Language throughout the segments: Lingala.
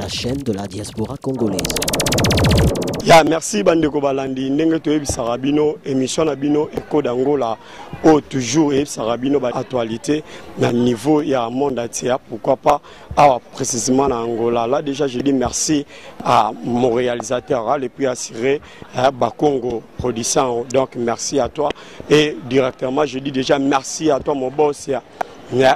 la chaîne de la diaspora congolaise. Ya merci bandeko balandi ndenge toyebisaka bino émission na bino Echo d'Angola au toujours yebisaka bino ba actualité na niveau ya monde entier, pourquoi pas précisément na Angola. Là déjà je dis merci à mon réalisateur le plus assuré Bakongo production, donc merci à toi et directement je dis déjà merci à toi mon boss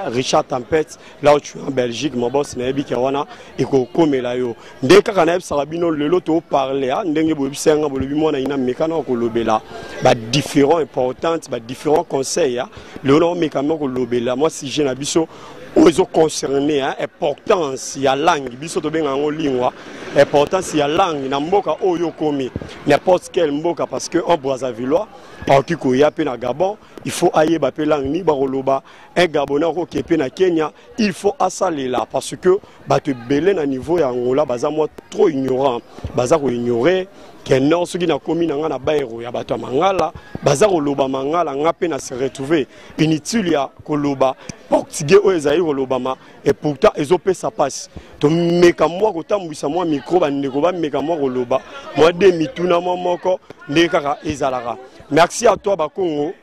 Richard Tempête, là où tu es en Belgique, mon boss Nabi Kawana, et comme là yo. Dès que Kanab Sarabino le loto parler, ndenge bobisanga bolobimo na ina mekano ko lobela, ba différents importantes, ba différents conseils, le nom mekano ko lobela. Moi si j'ai na biso aux concernés, importance ya langue, biso to benga ngo lingwa, importance ya langue na mboka oyo komi, n'importe quel mboka parce que en Brazzavillois, en Kikoya pe na Gabon, il faut ailler ba pe langue ni baroloba, un Gabonais qui est na Kenya, il faut assaler là parce que ba te belé na niveau ya Angola, baza moi trop ignorant, baza ko ignorer que non ce qui na commis na bairo ya bato mangala, baza ko loba mangala ngape na se retrouver inutile ya koloba portugais o ezali kolobama et pourtant ezope ça passe to meka moi ko tambwisa moi micro ba ndeko ba meka moi koloba moi de mituna moko ndeka ezalaka. Merci à toi Bakongo,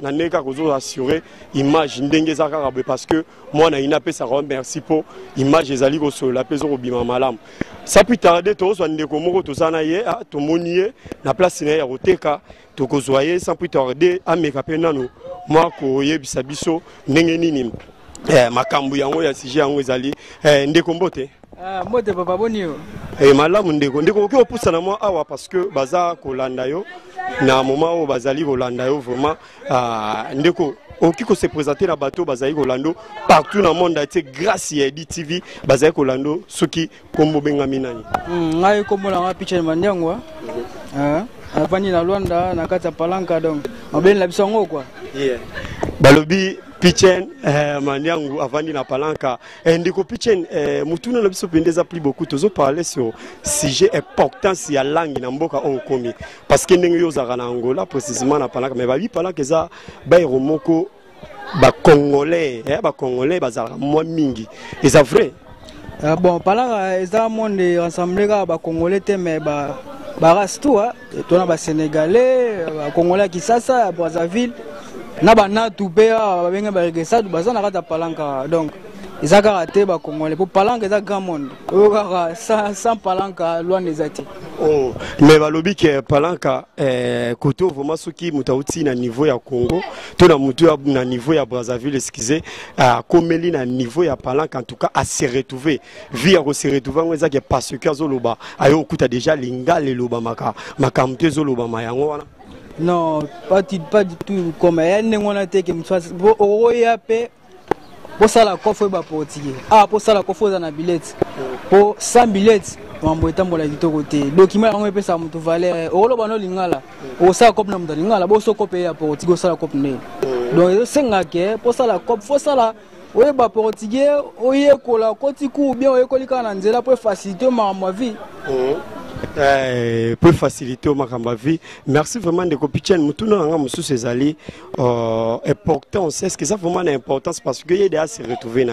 na neka kozo assurer image ndenge za kaka parce que moi na ina pe ça remercie pour image ezali ko so la peso ko bima malam. Ça plus tarder to so ndeko moko to sana ye to monier na place na ya koteka to ko zoyer sans plus tarder ameka pe nanu moi ko yebisa biso ndenge nini makambu yango ya sujet yango ezali ndeko mbote. Mbote papa bonio. Malamu ndeko ko pusa na moi awa parce que baza kolanda yo na moment où bazali kolanda yo vraiment ndeko okiko se présenter na bateau bazali kolando partout dans le monde entier grâce à Edi TV bazali kolando soki kombo benga minani ngai kombo na picha mandiango avani na Luanda na kata palanka donc mabeni la bisongo quoi balobi Pichen maniangu avandi na palanka ndiko Pichen mutuna na biso pendeza plus beaucoup tozo parler sur sujet important si ya langue na mboka on komi parce que ndenge yo zaka na Angola précisément na palanka mais ba bi palanka za ba romoko ba congolais ba congolais bazala moi mingi et c'est vrai bon palanka eza monde rassemblé ba congolais te mais ba race tout tona ba sénégalais ba congolais qui Kisasa Brazzaville na bana tupea babenga baregesa baza na kata palanka donc ezaka raté ba congolais pour palanka eza grand monde okaka sans palanka loin des ati oh mais balobi ke palanka côté vraiment soki mutauti na niveau ya Congo to na mutu na niveau ya Brazzaville excusez komeli na niveau ya palanka en tout cas à se retrouver via ko se retrouver ngeza ke parce que azoloba ayo kuta déjà linga le loba makamte zoloba mayango wana. Non, pas du tout. Comme elle n'est pas que pour ça la coffre est portugais. Pour ça la coffre dans la billette. Pour 100 billets, on va être la côté. Document on peut ça me valeur. Au lobano lingala. Au ça cop na lingala. Bo so copé à portugais ça la cop né. Donc c'est ngake pour ça la cop faut ça la ouais ba portugais oye kola kotiku bien oye kolika na nzela pour faciliter ma vie. Peut faciliter ma vie. Merci vraiment de Pichen. Mutuna nga musu sezali important. C'est ce que ça vraiment l'importance parce que y a se retrouver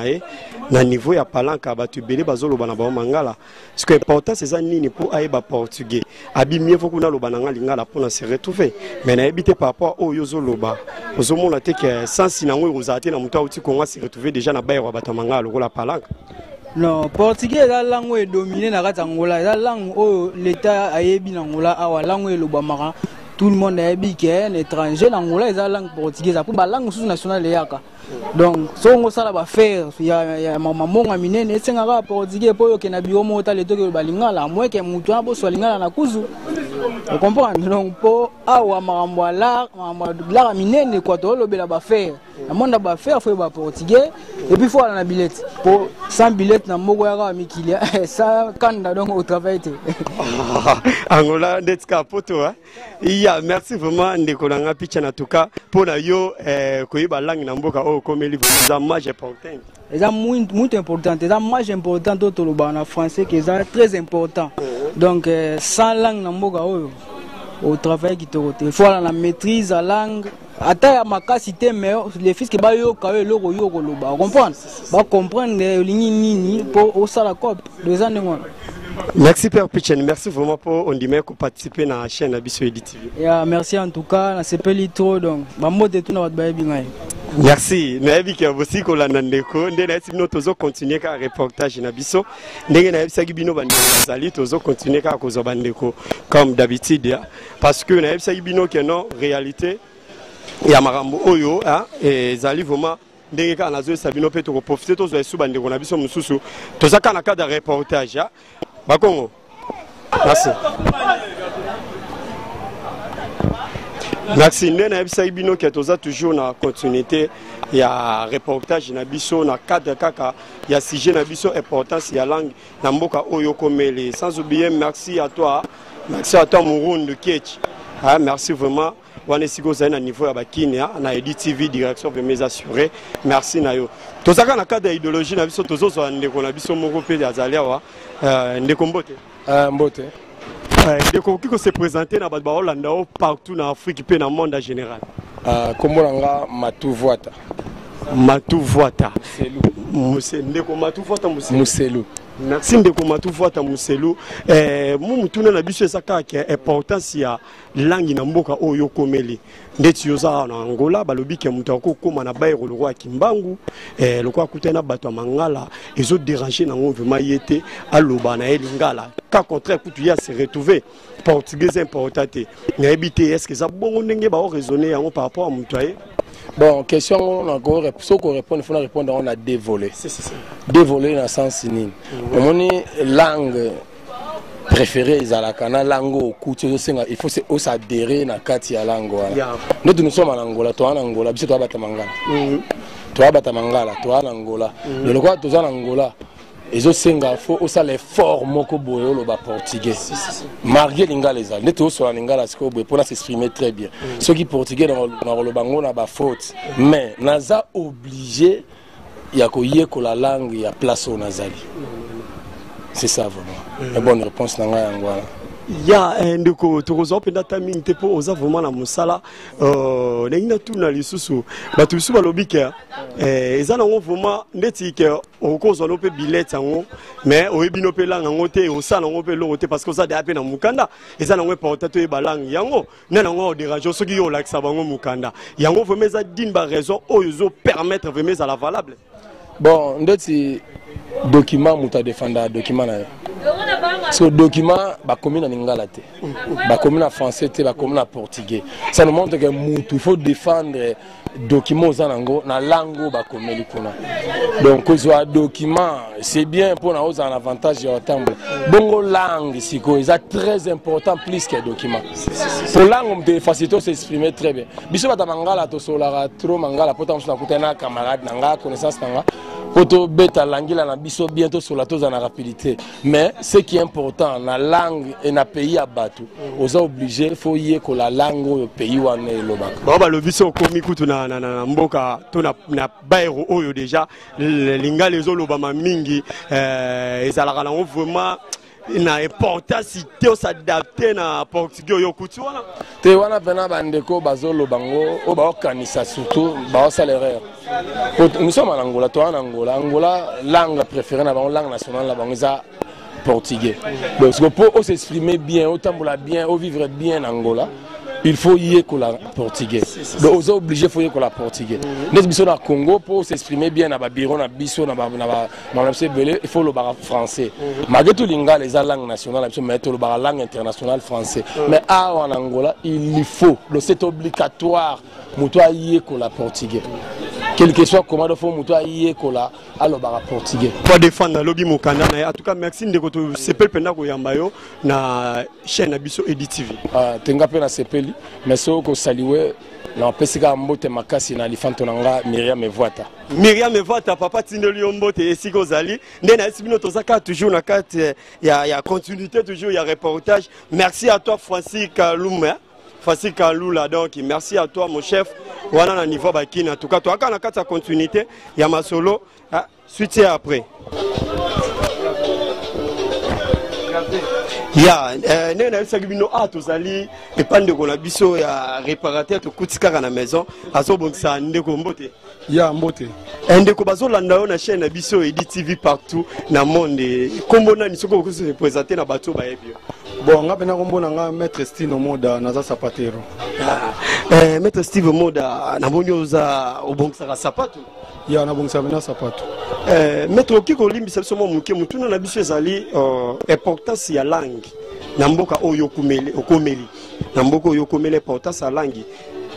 na niveau ya palanka batu belé bazolo bana ba mangala. Ce qui est important c'est ça nini pour aiba portugais. Abi mieux faut kuna lo bananga lingala pour se retrouver. Mais na habité par rapport au yozoloba. Ozomo na te que sans sinango rozate na muta uti konga se retrouver déjà na bairo batamanga lo la palanka. Non, portugais la langue est dominée dans Angola. La langue où l'État a ébi en Angola, la langue est le Bamara. Tout le monde a ébi qui est un étranger en Angola, la langue portugaise. Après, la langue sous-nationale est yaka. Donc, si on ça va faire, il y a maman a miné, et c'est un portugais pour que na biomo ta le toque balinga la moins que mutua bo solinga na kuzu. Vous comprenez? Donc, pour awa maramba la miné quoi to lo bela ba faire. La monde va faire faut ba portugais et puis faut aller na billette. Pour 100 billets na moko ya mikilia ça kanda donc au travail. Angola ndetska poto iya merci vraiment ndekolanga picha na tuka pona yo koyiba langue na mboka o comme livre za mage important. C'est muito important, c'est mage important to lo ba na français que c'est très important. Donc sans langue na mboka o au travail qui te rote. Il faut la maîtrise la langue. Ata ma capacité mais les fils qui ba yo ka yo loba. Comprendre? Ba comprendre nini pour au sala cop. Les années. Merci Père Pichen, merci vraiment pour participer à la chaîne Abisso Edit TV. Merci en tout cas, c'est pas litro donc. Merci. Naebi ki abosi ko landa ndeko ndena esi bino tozo continuer ka reportage na biso ndenge na ebisa bino bandeko bazali tozo continuer ka kozo bandeko comme d'habitude parce que na ebisa bino que non réalité ya makambo oyo ezali vraiment ndenge ka nazo sabino pe to profiter tozo esu bandeko na biso mususu tozaka na cadre de reportage Bakongo. Merci. Merci. Nous avons toujours la continuité. Il y a reportage na biso na cadre kaka. Il y a sujet na biso importance il y a langue na mboka oyo komele. Sans oublier merci à toi. Merci à toi Mouroun de Ketch. Merci vraiment. On est sigo à niveau à Bakine na Edit TV direction de mes assurés. Merci nayo. Tozaka na cadre idéologie na biso tozo so ndeko na biso moko pe azali wa ndeko mbote. Mbote. Ndeko kiko se présenter na ba Hollanda partout na Afrique pe na monde en général. Kombolanga Matuvuata. Matuvuata. Ndeko Matuvuata Muselu. Merci ndeko Matuvuata Muselu. Mumutuna na biso esaka ke importance ya langue na mboka oyo komeli. Ndeti yoza na Angola balobi ke mutu akokoma na bayero lokwa kimbangu lokwa kutena bato mangala ezo déranger na vraiment yete aloba na elingala. Ka contraire kutu ya se retrouver portugais importaté. Na ebité est-ce que ça bongo ndenge ba raisonner yango par rapport à mutu aye? Bon, question, on a encore répondre, il faut répondre, on a dévolé. Dévolé dans le sens nini. On a langue préférée, la langue au coup, il faut s'adhérer à la carte de la langue. Nous sommes en Angola, toi en Angola, tu es en Mangala. Toi en Mangala, toi en Angola. Le quoi, tu es en Angola. Et je sais qu'il faut aussi l'effort moko boyo le portugais. Marié linga les al. Neto sur la linga la sco pour s'exprimer très bien. Ceux qui portugais dans le bango na ba faute. Mais naza obligé ya ko yeko la langue ya place au nazali. C'est ça vraiment. Une bonne réponse na nga ngwana. Ya ndeko tokozo penda taming te po oza vraiment na musala ndengina tuna lisusu batu bisu balobi ke eza nango vraiment ndeti ke okozo no pe billet yango mais oyebino pe langa ngote osala ngo pe lokote parce que oza de na mukanda eza nango portato e balang yango na nango dérange soki yo lakisa bango mukanda yango vraiment eza d'une ba raison oyo zo permettre vraiment à la valable. Bon ndeti document muta défendre document na ce document ba commune en lingala te ba commune en français te ba commune en portugais ça nous montre que il faut défendre document aux anango na langue ba commune kuna donc ce document c'est bien pour na aux avantage ya tambo bongo langue siko est très important plus que document pour langue de faciliter s'exprimer très bien biso ba mangala to solara trop mangala potentiellement na kutana camarade nanga connaissance nanga poto beta langila na biso bientôt sur la toza na rapidité mais ce qui est important la langue et na pays à battu aux obligés faut y que la langue au pays wana elobaka baba lo biso komi kutu na mboka to na bairo oyo déjà linga les olobama mingi ezalaka na vraiment na importance te s'adapter na portugais oyo kutu wana te wana pena bandeko bazolo bango o ba okanisa surtout ba salaire. Nous sommes en Angola, toi en Angola. Angola, langue préférée, la langue nationale, la portugais. Donc pour s'exprimer bien, autant bien, vivre bien en Angola, il faut y être la portugais. Donc on est obligé de faire la portugais. Nous sommes au Congo pour s'exprimer bien dans Biron, dans Bisso, dans il faut le français. Malgré tout les langues nationales, mais la langue internationale français. Mais en Angola, il faut, c'est obligatoire, mutua y est la portugais. Quel que soit comment il faut mutua y est la portugais. Pour défendre lobby mukanda en tout cas merci de koto sepel penda ko yambayo na chaîne Abisso Edit TV. Tenga pe na sepeli mais so ko saliwe na pesika mbote makasi na lifanto nanga Myriam Mevwata. Myriam Mevwata papa tindeli mbote esiko zali ndena esibino tozaka toujours na carte ya continuité toujours ya reportage. Merci à toi Francis Kaluma. Francis Kalula donc merci à toi mon chef. Wana na niveau bakina en tout cas toi kana carte ya continuité ya masolo suite après. Ya nene na bisa bino tozali epande ko na biso ya réparateur to kutika na maison azobongisa ndeko mbote ya mbote ndeko bazolanda yo na chaîne na biso Edi TV partout na monde kombo nani soko ko se représenter na bato ba yebi bon nga pena kombo na nga maître Steve Moda naza sapatero maître Steve Moda na bonyoza obongisa sapato ya na bongisa bena sapato maître okiko limbisa biso mo muke mutuna na biso ezali importance ya langue na mboka oyo okomeli na mboka oyo okomeli importance ya langue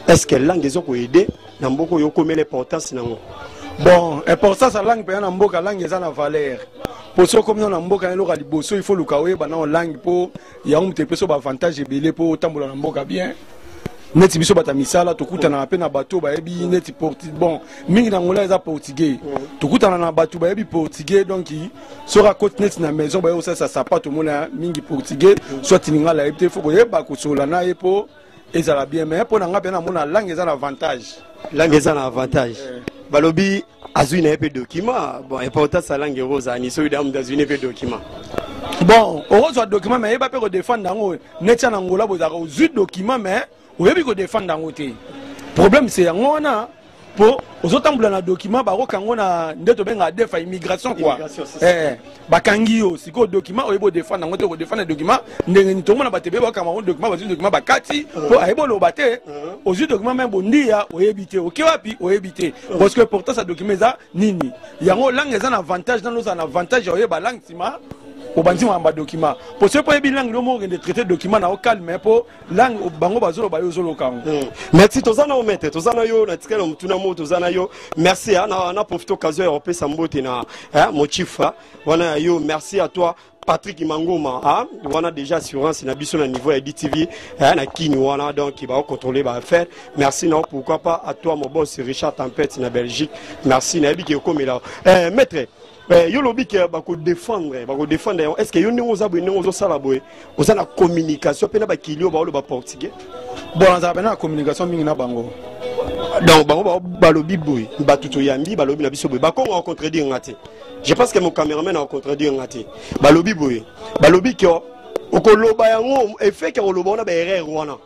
est-ce que langue ezoko aider na mboka oyo okomeli importance nango bon importance ya langue pe na mboka langue eza na valeur poso comme na mboka eloka liboso il faut luka oyeba na langue po ya umte peso ba avantage ebele po tambola na mboka bien neti biso bata misala tokutana pe na bato bayebi neti portugais bon mingi na ngola eza portugais tokutana na bato bayebi portugais donc sora côte neti na maison bayo ça sapato mona mingi portugais soit lingala ebte faut koyeba kosola na epo ezala bien mais po na nga pe na mona langue eza na avantage balobi azui na pe document bon importance la langue rose ani so idam d'azui pe document bon rose document mais yeba pe ko défendre ngo neti na ngola bozaka ozu document mais oyebi ko défendre ngo te problème c'est yango wana po ozotambola na document ba rokango na ndeto benga defa immigration quoi bakangi yo siko document oyebo défendre ngo te ko défendre document ndenge ni tomona batebe ba kama document bazu document bakati po ayebo lo bate ozu document même bondia oyebi te okewapi oyebi te parce que pourtant ça document za nini yango langue eza na avantage dans nos avantage oyeba langue sima au bandi ma document pour ce point bilingue le mot de traiter document na au calme pour langue bango bazolo ba yo zolo kango merci tozana o maître tozana yo na tikela mutuna mo tozana yo merci na profite occasion européen sambote na mochifa wana yo merci à toi Patrick Mangoma on a déjà assurance na biso na niveau Edi TV na kini wana donc il va contrôler ba faire merci non pourquoi pas à toi mon boss Richard Tempête na Belgique merci na biki comme là maître yo lobi ke bako défendre est-ce que yo ningo za bo ningo zo sala boy oza na communication pe na ba kilio ba lo ba portugais bon za na communication mingi na bango donc bango ba lobi boy ba tuto yambi ba lobi na biso boy ba ko on contredire ngati je pense que mon caméraman a contredire ngati ba lobi boy ba lobi ke okoloba yango effet ke oloba na ba erreur wana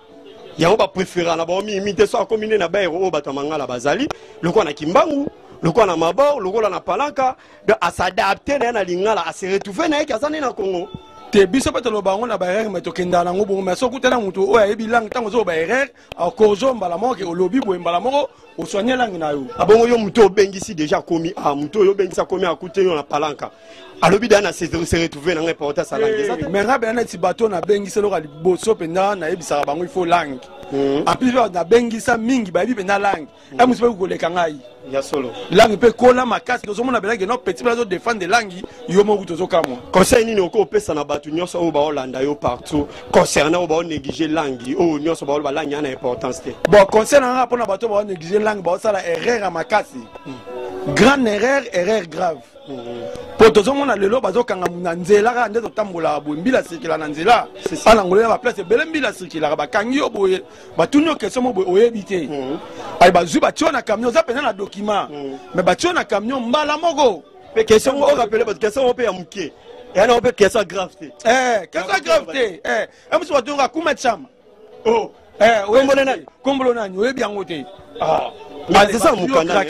yango ba préférer na ba mi imiter so combiner na ba erreur ba tamangala bazali loko na kimbangu loko na mabor loko na palaka de à s'adapter na lingala à se retrouver na ekazana na Congo te biso pe tolo bango na ba erreur mais tokenda na ngo bon mais so kutana mutu o ayebi langue tango zo ba erreur a korjo mbala moko olobi bo mbala moko o soigner langue na yo abongo yo mutu obengisi déjà komi mutu yo bengisa komi akute yo na palanka alobi dana se retrouver na importance à langue mais nga bena ti bato na bengisa lo ka liboso penda na yebisa bango il faut langue en plus na bengisa mingi ba yebi penda langue e musu pe ko leka ngai ya solo langue pe kola makasi to somona bela ke no petit plazo défendre langue yo mo kuto zokamwa conseil nini oko pesa na batu nyonso o ba Hollanda yo partout concernant o ba négliger langue o nyonso ba langue na importance te bon conseil na pona bato ba négliger langue ba sala erreur makasi grande erreur grave poto zomona lelo bazokanga na nzela ka ndeto tambola bo mbila sikila na nzela ala ngolela ba place bele mbila sikila ba kangi yo boye batunyo question mo boye oyebite ay bazu ba tiona camion za pena na document mais ba tiona camion mbala moko pe question o rappeler ba question o pe ya mukie et na o pe question grave te question grave te musu batunga kuma chama kombolo nani oyebi yango te c'est ça mukanda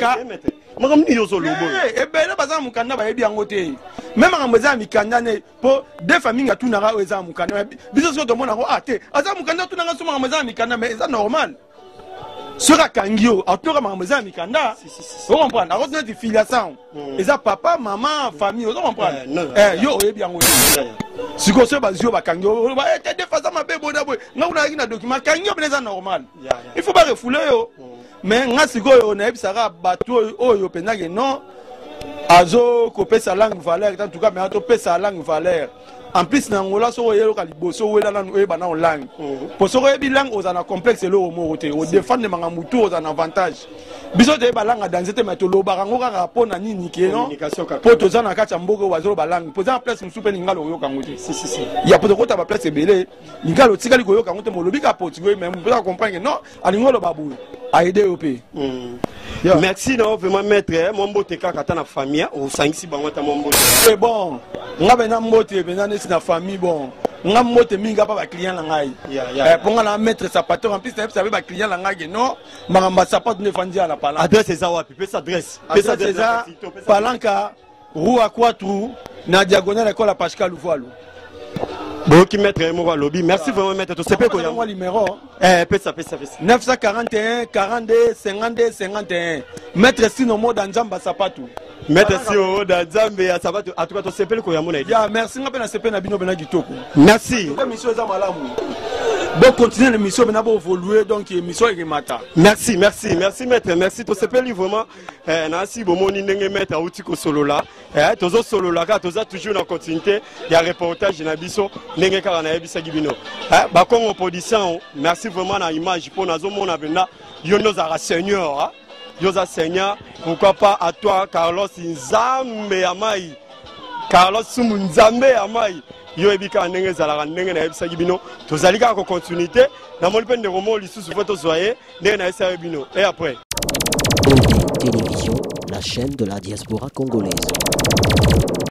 makamni yo solo boy ebele baza mukanda ba yebi yango te même ngambo za mikanda ne po de famille nga tunanga eza mukanda biso so to mona ko te aza mukanda tunanga so ngambo za mikanda mais c'est normal sera kangio atoka ngambo za mikanda on comprend na rotne de filiation eza papa maman famille on comprend yo oyebi yango siko se bazio ba kangio ba te de faza mabe boda boy ngakuna kina document kangio beneza normal il faut pas refouler yo mais nga sikoyo na ebisaka bato oyo pendake non azo kopesa langue valeur en tout cas mais ato pesa langue valeur en plus na ngola so yelo ka liboso wela na oyeba na langue pour so yebi langue ozana complexe lo mo te o défendre manga mutu ozana avantage biso te ba langue dans cette méthode lo ba ngo ka rapport na nini ke non pour to zana ka chamboko wazo ba langue pour en place musupe ngalo yo kango te si ya pour ko ta ba place belé ngalo tikali ko yo kango te mo lobi ka portugais même pour comprendre non alingolo babu aider op merci non vraiment maître mon mbote kaka na famille au sangisi bango ta mon mbote c'est bon nga bena mbote bena na famille bon nga mote minga pa ba client na ngai ponga na mettre sapateur en plus ça va ba client na ngai non magamba sapato ne fandi ala pala adresse eza wapi pesa adresse eza palanka rue à 4 na diagonale école à Pascal Louvoalo boki maître moko lobby merci vraiment maître to sepe ko yango numéro pesa 941 42 52 51 maître sino moda nzamba sapato maître sino moda nzambe ya sapato en tout cas to sepe ko yamona ya merci nga pe na sepe na bino bena kitoko merci mission eza malamu donc continuer l'émission bena bo évoluer donc émission est mata merci maître merci to sepe vraiment na si bomoni ndenge maître auti ko solola tozo solola ka toza toujours na continuité ya reportage na biso ndenge kaka na yebisa gibino ba kongo production merci vraiment na image pour nazo mona benda yo nozara seigneur yoza seigneur pourquoi pas à toi Carlos Nzambe Amai Carlos Sumu Nzambe Amai yo ebika ndenge zalaka ndenge na yebisa gibino tozali kaka ko continuité na moni pe ndeko mo lisusu foto soye ndenge na yebisa gibino et après Télévision, la chaîne de la diaspora congolaise.